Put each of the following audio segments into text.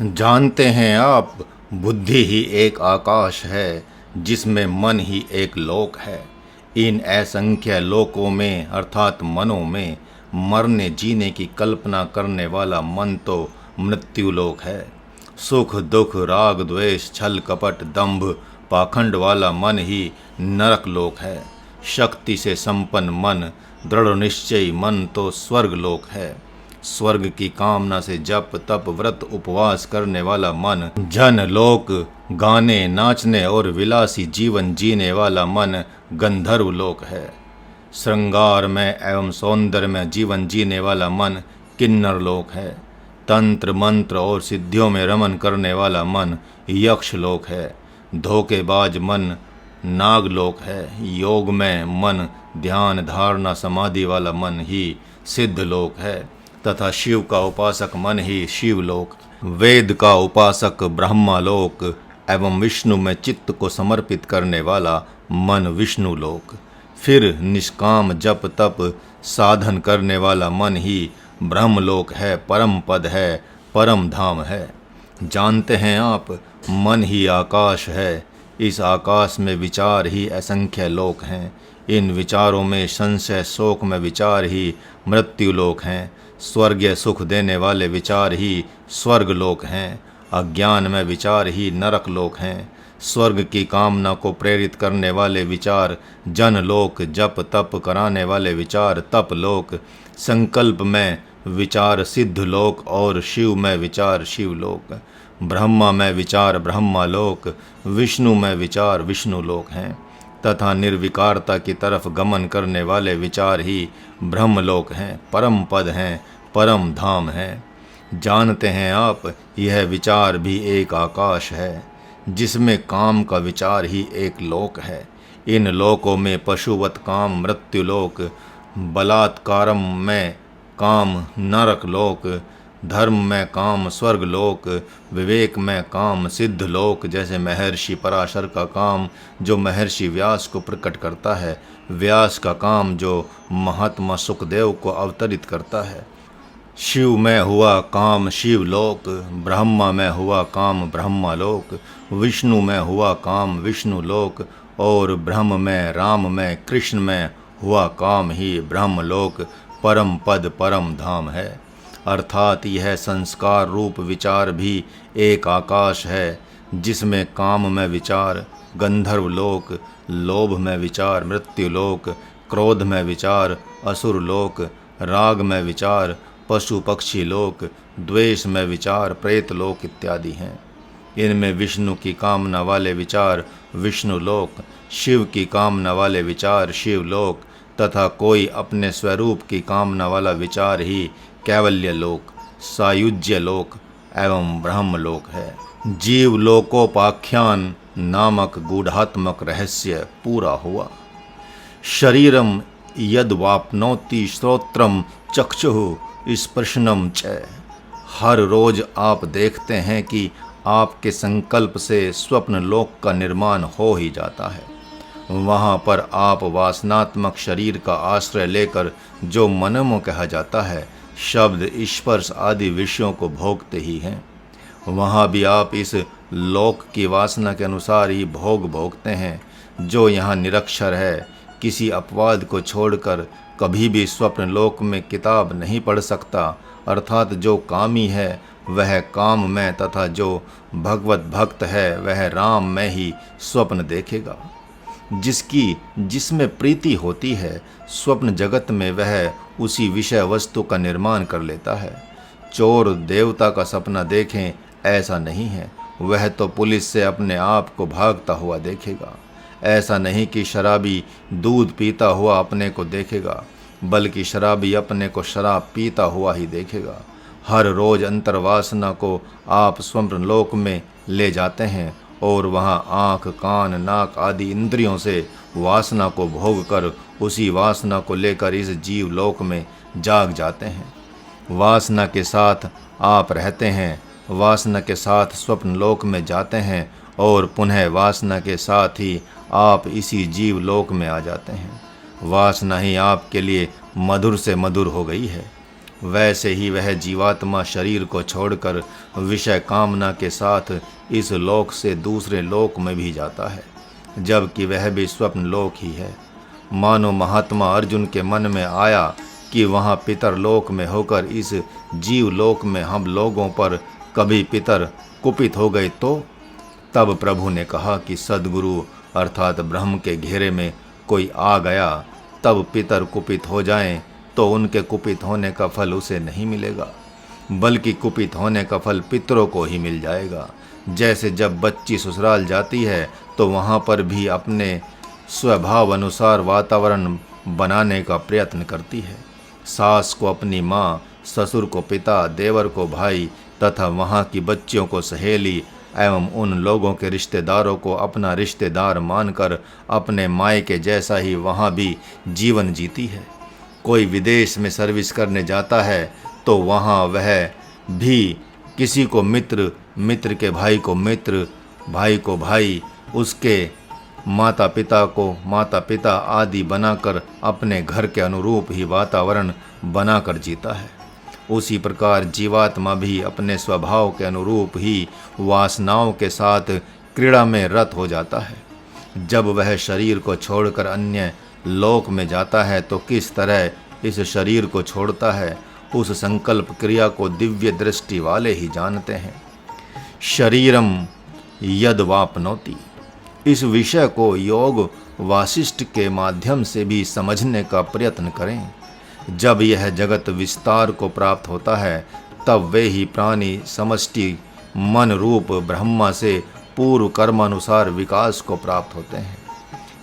जानते हैं आप, बुद्धि ही एक आकाश है जिसमें मन ही एक लोक है। इन असंख्य लोकों में अर्थात मनों में मरने जीने की कल्पना करने वाला मन तो मृत्यु लोक है। सुख दुख राग द्वेष छल कपट दंभ पाखंड वाला मन ही नरक लोक है। शक्ति से संपन्न मन, दृढ़ निश्चयी मन तो स्वर्ग लोक है। स्वर्ग की कामना से जप तप व्रत उपवास करने वाला मन जन लोक, गाने नाचने और विलासी जीवन जीने वाला मन गंधर्व लोक है। श्रृंगार में एवं सौंदर्य में जीवन जीने वाला मन किन्नर लोक है। तंत्र मंत्र और सिद्धियों में रमन करने वाला मन यक्ष लोक है। धोखेबाज मन नागलोक है। योग में मन, ध्यान धारणा समाधि वाला मन ही सिद्ध लोक है तथा शिव का उपासक मन ही शिवलोक, वेद का उपासक ब्रह्मालोक एवं विष्णु में चित्त को समर्पित करने वाला मन विष्णुलोक। फिर निष्काम जप तप साधन करने वाला मन ही ब्रह्मलोक है, परम पद है, परम धाम है। जानते हैं आप, मन ही आकाश है। इस आकाश में विचार ही असंख्य लोक हैं। इन विचारों में संशय शोक में विचार ही मृत्यु लोक हैं। स्वर्गीय सुख देने वाले विचार ही स्वर्ग लोक हैं। अज्ञान में विचार ही नरक लोक हैं। स्वर्ग की कामना को प्रेरित करने वाले विचार जन लोक, जप तप कराने वाले विचार तप लोक, संकल्प में विचार सिद्ध लोक और शिव में विचार शिवलोक, ब्रह्मा में विचार ब्रह्मालोक, विष्णु में विचार विष्णुलोक हैं तथा निर्विकारता की तरफ गमन करने वाले विचार ही ब्रह्मलोक हैं, परम पद हैं, परम धाम हैं। जानते हैं आप, यह विचार भी एक आकाश है जिसमें काम का विचार ही एक लोक है। इन लोकों में पशुवत काम मृत्युलोक, बलात्कारम में काम नरक लोक, धर्म में काम स्वर्ग लोक, विवेक में काम सिद्ध लोक जैसे महर्षि पराशर का काम जो महर्षि व्यास को प्रकट करता है, व्यास का काम जो महात्मा सुखदेव को अवतरित करता है। शिव में हुआ काम शिवलोक, ब्रह्मा में हुआ काम ब्रह्मालोक, विष्णु में हुआ काम विष्णुलोक और ब्रह्म में राम में कृष्ण में हुआ काम ही ब्रह्मलोक, परम पद परम धाम है। अर्थात यह संस्कार रूप विचार भी एक आकाश है जिसमें काम में विचार गंधर्व लोक, लोभ में विचार मृत्युलोक, क्रोध में विचार असुर लोक, राग में विचार पशु पक्षी लोक, द्वेष में विचार प्रेत लोक इत्यादि हैं। इनमें विष्णु की कामना वाले विचार विष्णु लोक, शिव की कामना वाले विचार शिवलोक तथा कोई अपने स्वरूप की कामना वाला विचार ही कैवल्य लोक, सायुज्य लोक एवं ब्रह्मलोक है। जीव लोकोपाख्यान नामक गूढ़ात्मक रहस्य पूरा हुआ। शरीरम यद वाप्नोति श्रोत्रम चक्षुः स्पर्शनम च। हर रोज आप देखते हैं कि आपके संकल्प से स्वप्न लोक का निर्माण हो ही जाता है। वहाँ पर आप वासनात्मक शरीर का आश्रय लेकर जो मनमो कहा जाता है, शब्द स्पर्श आदि विषयों को भोगते ही हैं। वहाँ भी आप इस लोक की वासना के अनुसार ही भोग भोगते हैं। जो यहाँ निरक्षर है, किसी अपवाद को छोड़कर कभी भी स्वप्न लोक में किताब नहीं पढ़ सकता, अर्थात जो कामी है वह काम में तथा जो भगवत भक्त है वह राम में ही स्वप्न देखेगा। जिसमें प्रीति होती है, स्वप्न जगत में वह उसी विषय वस्तु का निर्माण कर लेता है। चोर देवता का सपना देखें ऐसा नहीं है, वह तो पुलिस से अपने आप को भागता हुआ देखेगा। ऐसा नहीं कि शराबी दूध पीता हुआ अपने को देखेगा, बल्कि शराबी अपने को शराब पीता हुआ ही देखेगा। हर रोज अंतर्वासना को आप स्वप्न लोक में ले जाते हैं और वहाँ आँख कान नाक आदि इंद्रियों से वासना को भोग कर उसी वासना को लेकर इस जीव लोक में जाग जाते हैं। वासना के साथ आप रहते हैं, वासना के साथ स्वप्न लोक में जाते हैं और पुनः वासना के साथ ही आप इसी जीव लोक में आ जाते हैं। वासना ही आपके लिए मधुर से मधुर हो गई है। वैसे ही वह जीवात्मा शरीर को छोड़कर विषय कामना के साथ इस लोक से दूसरे लोक में भी जाता है, जबकि वह भी स्वप्न लोक ही है। मानो महात्मा अर्जुन के मन में आया कि वहाँ पितर लोक में होकर इस जीव लोक में हम लोगों पर कभी पितर कुपित हो गए तो तब प्रभु ने कहा कि सद्गुरु अर्थात ब्रह्म के घेरे में कोई आ गया, तब पितर कुपित हो जाएं तो उनके कुपित होने का फल उसे नहीं मिलेगा, बल्कि कुपित होने का फल पितरों को ही मिल जाएगा। जैसे जब बच्ची ससुराल जाती है तो वहाँ पर भी अपने स्वभाव अनुसार वातावरण बनाने का प्रयत्न करती है। सास को अपनी माँ, ससुर को पिता, देवर को भाई तथा वहाँ की बच्चियों को सहेली एवं उन लोगों के रिश्तेदारों को अपना रिश्तेदार मानकर अपने मायके जैसा ही वहाँ भी जीवन जीती है। कोई विदेश में सर्विस करने जाता है तो वहाँ वह भी किसी को मित्र, मित्र के भाई को मित्र, भाई को भाई, उसके माता पिता को माता पिता आदि बनाकर अपने घर के अनुरूप ही वातावरण बनाकर जीता है। उसी प्रकार जीवात्मा भी अपने स्वभाव के अनुरूप ही वासनाओं के साथ क्रीड़ा में रत हो जाता है। जब वह शरीर को छोड़कर अन्य लोक में जाता है तो किस तरह इस शरीर को छोड़ता है, उस संकल्प क्रिया को दिव्य दृष्टि वाले ही जानते हैं। शरीरम यद वापनोति, इस विषय को योग वासिष्ठ के माध्यम से भी समझने का प्रयत्न करें। जब यह जगत विस्तार को प्राप्त होता है तब वे ही प्राणी समष्टि मन रूप ब्रह्मा से पूर्व कर्मानुसार विकास को प्राप्त होते हैं।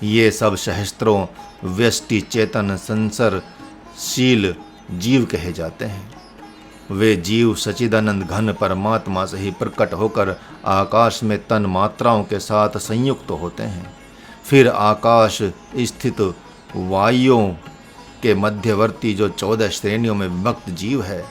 ये सब सहस्त्रों व्यष्टि चेतन संसरशील जीव कहे जाते हैं। वे जीव सच्चिदानंद घन परमात्मा से ही प्रकट होकर आकाश में तन मात्राओं के साथ संयुक्त होते हैं। फिर आकाश स्थित वायुओं के मध्यवर्ती जो 14 श्रेणियों में विभक्त जीव है,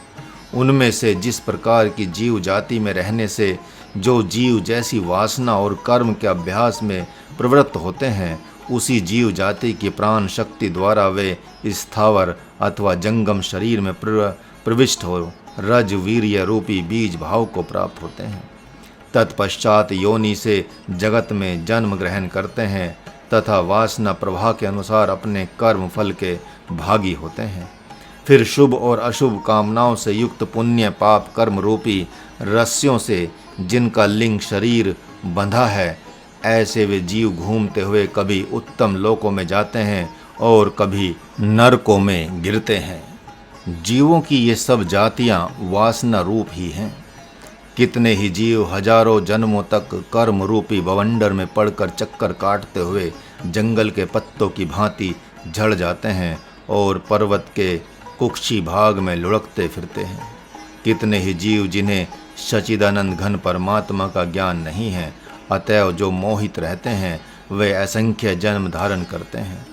उनमें से जिस प्रकार की जीव जाति में रहने से जो जीव जैसी वासना और कर्म के अभ्यास में प्रवृत्त होते हैं, उसी जीव जाति की प्राण शक्ति द्वारा वे स्थावर अथवा जंगम शरीर में प्रविष्ट हो रज वीर्य रूपी बीज भाव को प्राप्त होते हैं। तत्पश्चात योनि से जगत में जन्म ग्रहण करते हैं तथा वासना प्रवाह के अनुसार अपने कर्म फल के भागी होते हैं। फिर शुभ और अशुभ कामनाओं से युक्त पुण्य पाप कर्म रूपी रस्सियों से जिनका लिंग शरीर बंधा है, ऐसे वे जीव घूमते हुए कभी उत्तम लोकों में जाते हैं और कभी नरकों में गिरते हैं। जीवों की ये सब जातियां वासना रूप ही हैं। कितने ही जीव हजारों जन्मों तक कर्म रूपी बवंडर में पड़कर चक्कर काटते हुए जंगल के पत्तों की भांति झड़ जाते हैं और पर्वत के कुक्षी भाग में लुढ़कते फिरते हैं। कितने ही जीव जिन्हें सच्चिदानंद घन परमात्मा का ज्ञान नहीं है, अतएव जो मोहित रहते हैं, वे असंख्य जन्म धारण करते हैं।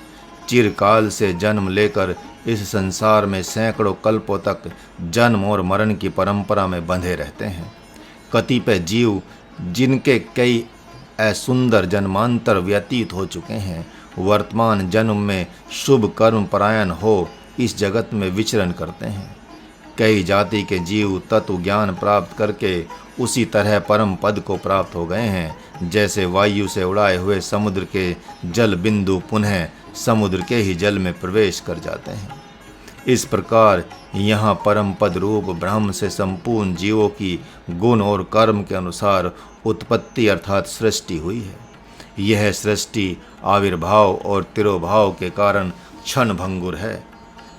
चिरकाल से जन्म लेकर इस संसार में सैकड़ों कल्पों तक जन्म और मरण की परंपरा में बंधे रहते हैं। कतिपय जीव जिनके कई असुंदर जन्मांतर व्यतीत हो चुके हैं, वर्तमान जन्म में शुभ कर्म परायण हो इस जगत में विचरण करते हैं। कई जाति के जीव तत्व ज्ञान प्राप्त करके उसी तरह परम पद को प्राप्त हो गए हैं, जैसे वायु से उड़ाए हुए समुद्र के जल बिंदु पुनः समुद्र के ही जल में प्रवेश कर जाते हैं। इस प्रकार यहाँ परम पद रूप ब्रह्म से संपूर्ण जीवों की गुण और कर्म के अनुसार उत्पत्ति अर्थात सृष्टि हुई है। यह सृष्टि आविर्भाव और तिरोभाव के कारण क्षण भंगुर है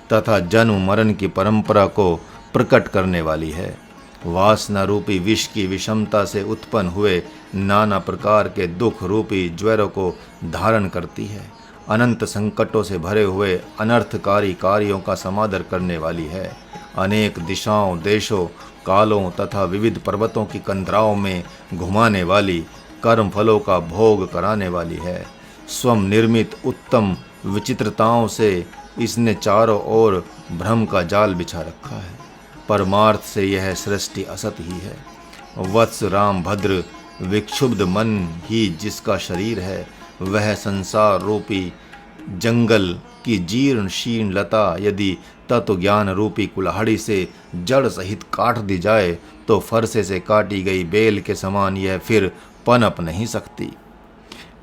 तथा जन्म मरण की परंपरा को प्रकट करने वाली है। वासना रूपी विष की विषमता से उत्पन्न हुए नाना प्रकार के दुख रूपी ज्वरों को धारण करती है। अनंत संकटों से भरे हुए अनर्थकारी कार्यों का समादर करने वाली है। अनेक दिशाओं, देशों, कालों तथा विविध पर्वतों की कंदराओं में घुमाने वाली, कर्म फलों का भोग कराने वाली है। स्वयं निर्मित उत्तम विचित्रताओं से इसने चारों ओर भ्रम का जाल बिछा रखा है। परमार्थ से यह सृष्टि असत ही है। वत्स राम भद्र विक्षुब्ध मन ही जिसका शरीर है, वह संसार रूपी जंगल की जीर्ण शीर्ण लता यदि तत्व ज्ञान रूपी कुल्हाड़ी से जड़ सहित काट दी जाए तो फरसे से काटी गई बेल के समान यह फिर पनप नहीं सकती।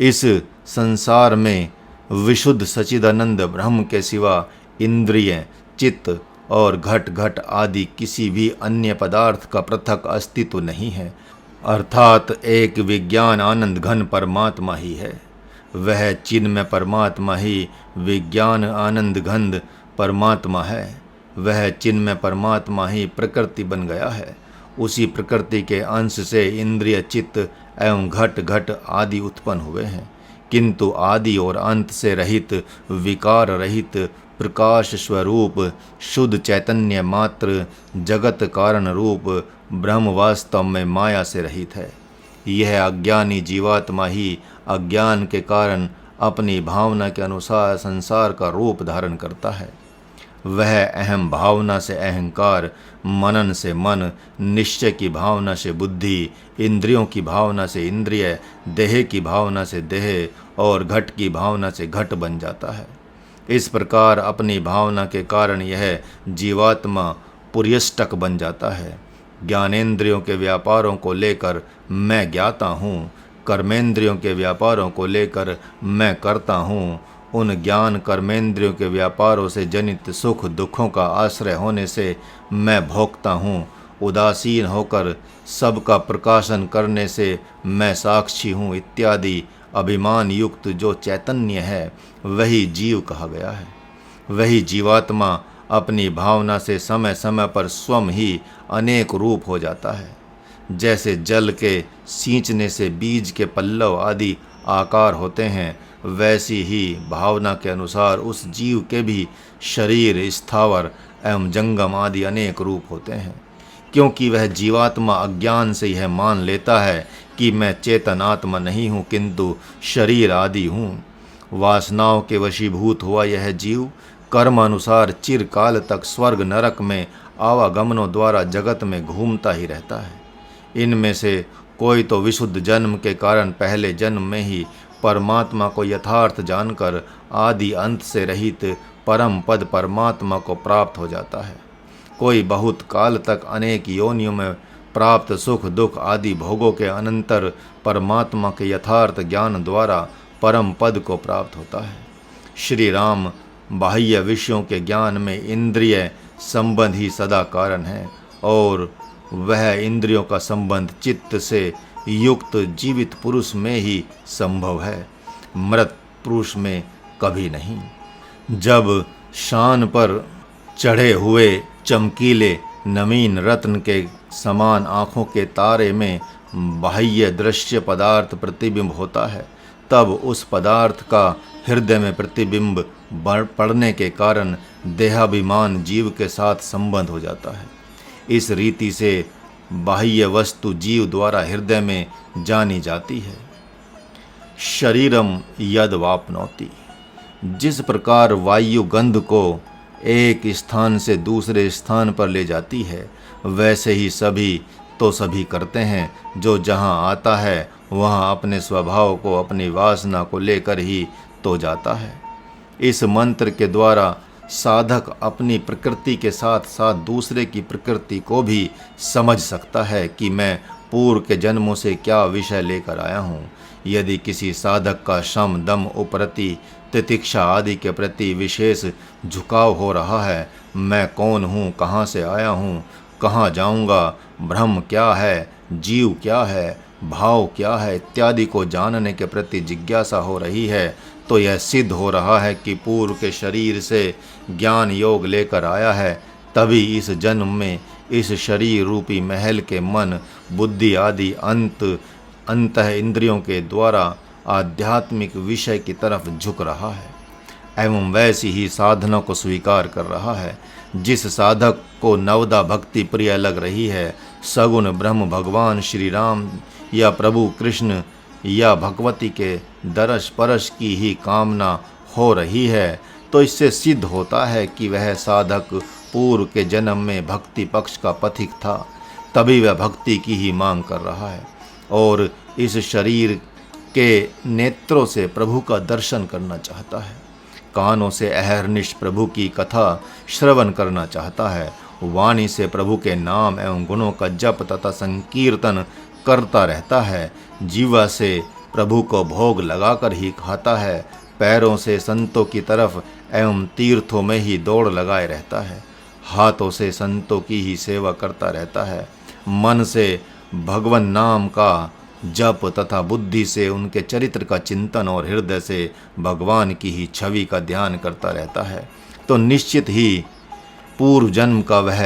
इस संसार में विशुद्ध सच्चिदानंद ब्रह्म के सिवा इंद्रिय, चित्त और घट घट आदि किसी भी अन्य पदार्थ का पृथक अस्तित्व नहीं है, अर्थात एक विज्ञान आनंद घन परमात्मा ही है। वह चिन्मय परमात्मा ही विज्ञान आनंद घन परमात्मा है। वह चिन्मय परमात्मा ही प्रकृति बन गया है। उसी प्रकृति के अंश से इंद्रिय, चित्त एवं घट घट आदि उत्पन्न हुए हैं, किंतु आदि और अंत से रहित, विकार रहित, प्रकाश स्वरूप शुद्ध चैतन्य मात्र जगत कारण रूप ब्रह्म वास्तव में माया से रहित है। यह अज्ञानी जीवात्मा ही अज्ञान के कारण अपनी भावना के अनुसार संसार का रूप धारण करता है। वह अहम भावना से अहंकार, मनन से मन, निश्चय की भावना से बुद्धि, इंद्रियों की भावना से इंद्रिय, देह की भावना से देह और घट की भावना से घट बन जाता है। इस प्रकार अपनी भावना के कारण यह जीवात्मा पुर्यष्टक बन जाता है। ज्ञानेंद्रियों के व्यापारों को लेकर मैं ज्ञाता हूँ, कर्मेंद्रियों के व्यापारों को लेकर मैं करता हूँ। उन ज्ञान कर्मेंद्रियों के व्यापारों से जनित सुख दुखों का आश्रय होने से मैं भोगता हूँ। उदासीन होकर सबका प्रकाशन करने से मैं साक्षी हूँ इत्यादि अभिमान युक्त जो चैतन्य है वही जीव कहा गया है। वही जीवात्मा अपनी भावना से समय समय पर स्वयं ही अनेक रूप हो जाता है। जैसे जल के सींचने से बीज के पल्लव आदि आकार होते हैं, वैसी ही भावना के अनुसार उस जीव के भी शरीर, स्थावर एवं जंगम आदि अनेक रूप होते हैं। क्योंकि वह जीवात्मा अज्ञान से यह मान लेता है कि मैं चेतन आत्मा नहीं हूँ किंतु शरीर आदि हूँ। वासनाओं के वशीभूत हुआ यह जीव कर्म अनुसार चिरकाल तक स्वर्ग नरक में आवागमनों द्वारा जगत में घूमता ही रहता है। इनमें से कोई तो विशुद्ध जन्म के कारण पहले जन्म में ही परमात्मा को यथार्थ जानकर आदि अंत से रहित परम पद परमात्मा को प्राप्त हो जाता है। कोई बहुत काल तक अनेक योनियों में प्राप्त सुख दुख आदि भोगों के अनंतर परमात्मा के यथार्थ ज्ञान द्वारा परम पद को प्राप्त होता है। श्री राम बाह्य विषयों के ज्ञान में इंद्रिय संबंध ही सदा कारण है और वह इंद्रियों का संबंध चित्त से युक्त जीवित पुरुष में ही संभव है, मृत पुरुष में कभी नहीं। जब शान पर चढ़े हुए चमकीले नवीन रत्न के समान आँखों के तारे में बाह्य दृश्य पदार्थ प्रतिबिंब होता है, तब उस पदार्थ का हृदय में प्रतिबिंब पड़ने के कारण देहाभिमान जीव के साथ संबंध हो जाता है। इस रीति से बाह्य वस्तु जीव द्वारा हृदय में जानी जाती है। शरीरम यद वापनौति, जिस प्रकार वायु गंध को एक स्थान से दूसरे स्थान पर ले जाती है, वैसे ही सभी तो सभी करते हैं। जो जहाँ आता है वहाँ अपने स्वभाव को, अपनी वासना को लेकर ही तो जाता है। इस मंत्र के द्वारा साधक अपनी प्रकृति के साथ साथ दूसरे की प्रकृति को भी समझ सकता है कि मैं पूर्व के जन्मों से क्या विषय लेकर आया हूँ। यदि किसी साधक का शम, दम, उपरति, तितिक्षा आदि के प्रति विशेष झुकाव हो रहा है, मैं कौन हूँ, कहाँ से आया हूँ, कहाँ जाऊँगा, ब्रह्म क्या है, जीव क्या है, भाव क्या है इत्यादि को जानने के प्रति जिज्ञासा हो रही है, तो यह सिद्ध हो रहा है कि पूर्व के शरीर से ज्ञान योग लेकर आया है। तभी इस जन्म में इस शरीर रूपी महल के मन, बुद्धि आदि अंतः इंद्रियों के द्वारा आध्यात्मिक विषय की तरफ झुक रहा है एवं वैसी ही साधना को स्वीकार कर रहा है। जिस साधक को नवदा भक्ति प्रिय लग रही है, सगुण ब्रह्म भगवान श्री राम या प्रभु कृष्ण या भगवती के दरस परस की ही कामना हो रही है, तो इससे सिद्ध होता है कि वह साधक पूर्व के जन्म में भक्ति पक्ष का पथिक था, तभी वह भक्ति की ही मांग कर रहा है और इस शरीर के नेत्रों से प्रभु का दर्शन करना चाहता है। कानों से अहर्निश प्रभु की कथा श्रवण करना चाहता है, वाणी से प्रभु के नाम एवं गुणों का जप तथा संकीर्तन करता रहता है, जीवा से प्रभु को भोग लगाकर ही खाता है, पैरों से संतों की तरफ एवं तीर्थों में ही दौड़ लगाए रहता है, हाथों से संतों की ही सेवा करता रहता है, मन से भगवान नाम का जप तथा बुद्धि से उनके चरित्र का चिंतन और हृदय से भगवान की ही छवि का ध्यान करता रहता है, तो निश्चित ही पूर्व जन्म का वह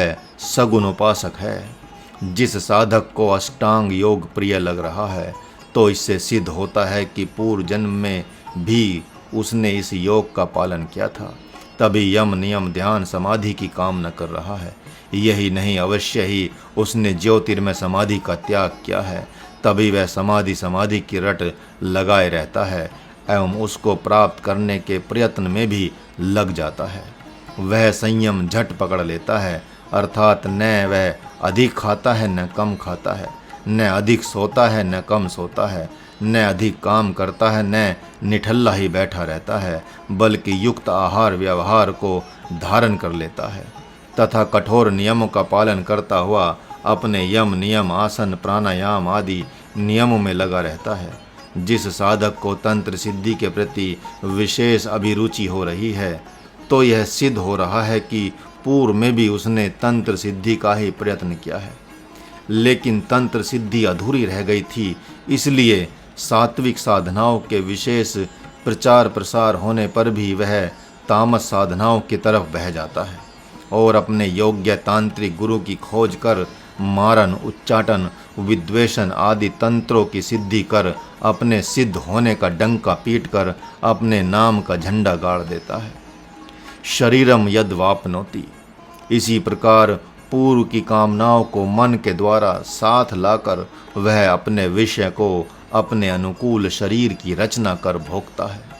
सगुण उपासक है। जिस साधक को अष्टांग योग प्रिय लग रहा है, तो इससे सिद्ध होता है कि पूर्व जन्म में भी उसने इस योग का पालन किया था, तभी यम नियम ध्यान समाधि की कामना कर रहा है। यही नहीं, अवश्य ही उसने ज्योतिर्मय समाधि का त्याग किया है, तभी वह समाधि की रट लगाए रहता है एवं उसको प्राप्त करने के प्रयत्न में भी लग जाता है। वह संयम झट पकड़ लेता है, अर्थात न वह अधिक खाता है न कम खाता है, न अधिक सोता है न कम सोता है, न अधिक काम करता है न निठल्ला ही बैठा रहता है, बल्कि युक्त आहार व्यवहार को धारण कर लेता है तथा कठोर नियमों का पालन करता हुआ अपने यम नियम आसन प्राणायाम आदि नियमों में लगा रहता है। जिस साधक को तंत्र सिद्धि के प्रति विशेष अभिरुचि हो रही है, तो यह सिद्ध हो रहा है कि पूर्व में भी उसने तंत्र सिद्धि का ही प्रयत्न किया है, लेकिन तंत्र सिद्धि अधूरी रह गई थी, इसलिए सात्विक साधनाओं के विशेष प्रचार प्रसार होने पर भी वह तामस साधनाओं की तरफ बह जाता है और अपने योग्य तांत्रिक गुरु की खोज कर मारन उच्चाटन विद्वेषण आदि तंत्रों की सिद्धि कर अपने सिद्ध होने का डंका पीट कर अपने नाम का झंडा गाड़ देता है। शरीरम यद वापनोति, इसी प्रकार पूर्व की कामनाओं को मन के द्वारा साथ लाकर वह अपने विषय को अपने अनुकूल शरीर की रचना कर भोगता है।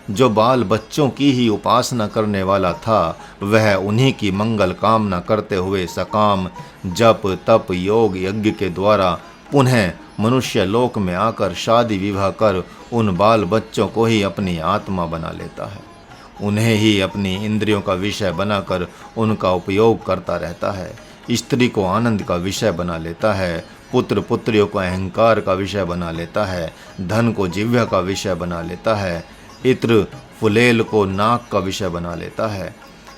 जो बाल बच्चों की ही उपासना करने वाला था, वह उन्हीं की मंगल कामना करते हुए सकाम जप तप योग यज्ञ के द्वारा पुनः मनुष्य लोक में आकर शादी विवाह कर उन बाल बच्चों को ही अपनी आत्मा बना लेता है, उन्हें ही अपनी इंद्रियों का विषय बनाकर उनका उपयोग करता रहता है, स्त्री को आनंद का विषय बना लेता है, पुत्र पुत्रियों को अहंकार का विषय बना लेता है, धन को जिह्वा का विषय बना लेता है, इत्र फुलेल को नाक का विषय बना लेता है,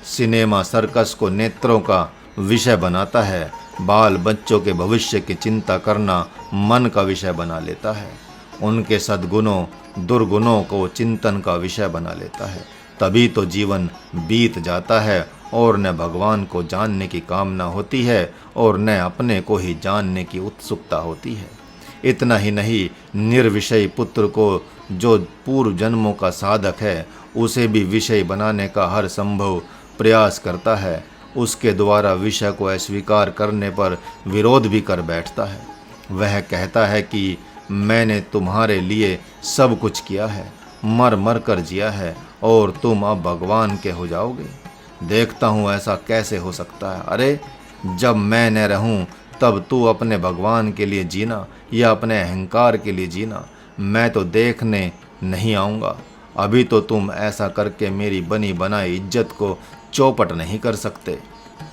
सिनेमा सर्कस को नेत्रों का विषय बनाता है, बाल बच्चों के भविष्य की चिंता करना मन का विषय बना लेता है, उनके सद्गुणों दुर्गुणों को चिंतन का विषय बना लेता है। तभी तो जीवन बीत जाता है और न भगवान को जानने की कामना होती है और न अपने को ही जानने की उत्सुकता होती है। इतना ही नहीं, निर्विषय पुत्र को जो पूर्व जन्मों का साधक है, उसे भी विषय बनाने का हर संभव प्रयास करता है, उसके द्वारा विषय को अस्वीकार करने पर विरोध भी कर बैठता है। वह कहता है कि मैंने तुम्हारे लिए सब कुछ किया है, मर मर कर जिया है और तुम अब भगवान के हो जाओगे। देखता हूँ ऐसा कैसे हो सकता है। अरे जब मैं न रहूँ तब तू अपने भगवान के लिए जीना या अपने अहंकार के लिए जीना, मैं तो देखने नहीं आऊँगा। अभी तो तुम ऐसा करके मेरी बनी बनाई इज्जत को चौपट नहीं कर सकते।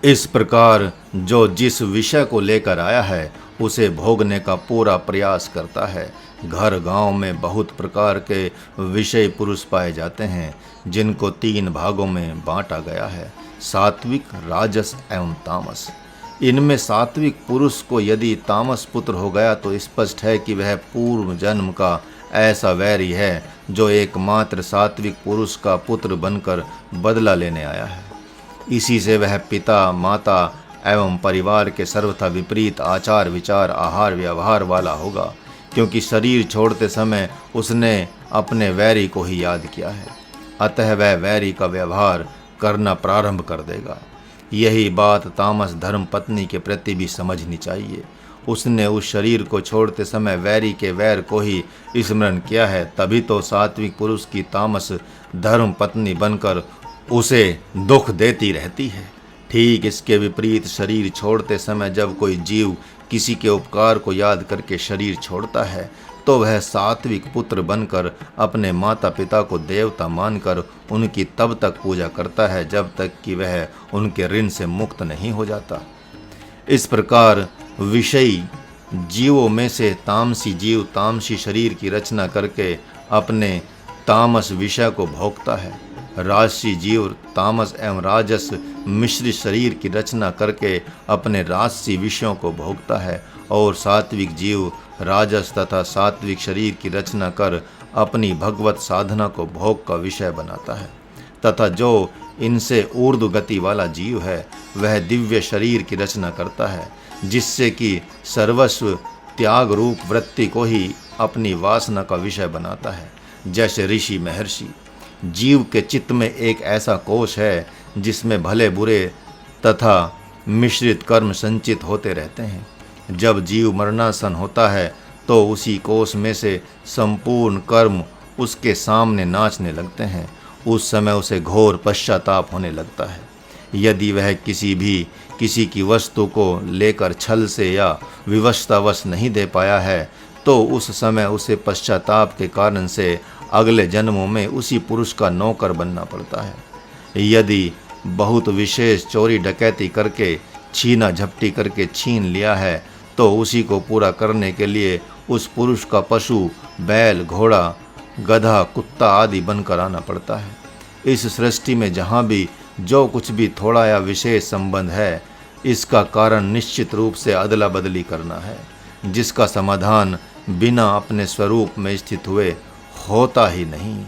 इस प्रकार जो जिस विषय को लेकर आया है उसे भोगने का पूरा प्रयास करता है। घर गांव में बहुत प्रकार के विषय पुरुष पाए जाते हैं, जिनको 3 भागों में बांटा गया है, सात्विक राजस एवं तामस। इनमें सात्विक पुरुष को यदि तामस पुत्र हो गया तो स्पष्ट है कि वह पूर्व जन्म का ऐसा वैरी है जो एकमात्र सात्विक पुरुष का पुत्र बनकर बदला लेने आया है। इसी से वह पिता माता एवं परिवार के सर्वथा विपरीत आचार विचार आहार व्यवहार वाला होगा, क्योंकि शरीर छोड़ते समय उसने अपने वैरी को ही याद किया है, अतः वह वैरी का व्यवहार करना प्रारंभ कर देगा। यही बात तामस धर्म पत्नी के प्रति भी समझनी चाहिए। उसने उस शरीर को छोड़ते समय वैरी के वैर को ही स्मरण किया है, तभी तो सात्विक पुरुष की तामस धर्म पत्नी बनकर उसे दुख देती रहती है। ठीक इसके विपरीत शरीर छोड़ते समय जब कोई जीव किसी के उपकार को याद करके शरीर छोड़ता है तो वह सात्विक पुत्र बनकर अपने माता पिता को देवता मानकर उनकी तब तक पूजा करता है जब तक कि वह उनके ऋण से मुक्त नहीं हो जाता। इस प्रकार विषयी जीवों में से तामसी जीव तामसी शरीर की रचना करके अपने तामस विषय को भोगता है। राजसी जीव तामस एवं राजस मिश्रित शरीर की रचना करके अपने राजसी विषयों को भोगता है और सात्विक जीव राजस तथा सात्विक शरीर की रचना कर अपनी भगवत साधना को भोग का विषय बनाता है तथा जो इनसे ऊर्ध्व गति वाला जीव है वह दिव्य शरीर की रचना करता है जिससे कि सर्वस्व त्याग रूप वृत्ति को ही अपनी वासना का विषय बनाता है। जैसे ऋषि महर्षि जीव के चित्त में एक ऐसा कोश है जिसमें भले बुरे तथा मिश्रित कर्म संचित होते रहते हैं। जब जीव मरणासन होता है तो उसी कोश में से संपूर्ण कर्म उसके सामने नाचने लगते हैं। उस समय उसे घोर पश्चाताप होने लगता है। यदि वह किसी की वस्तु को लेकर छल से या विवशतावश नहीं दे पाया है तो उस समय उसे पश्चाताप के कारण से अगले जन्मों में उसी पुरुष का नौकर बनना पड़ता है। यदि बहुत विशेष चोरी डकैती करके छीना झपटी करके छीन लिया है तो उसी को पूरा करने के लिए उस पुरुष का पशु बैल घोड़ा गधा कुत्ता आदि बनकर आना पड़ता है। इस सृष्टि में जहाँ भी जो कुछ भी थोड़ा या विशेष संबंध है इसका कारण निश्चित रूप से अदला बदली करना है जिसका समाधान बिना अपने स्वरूप में स्थित हुए होता ही नहीं।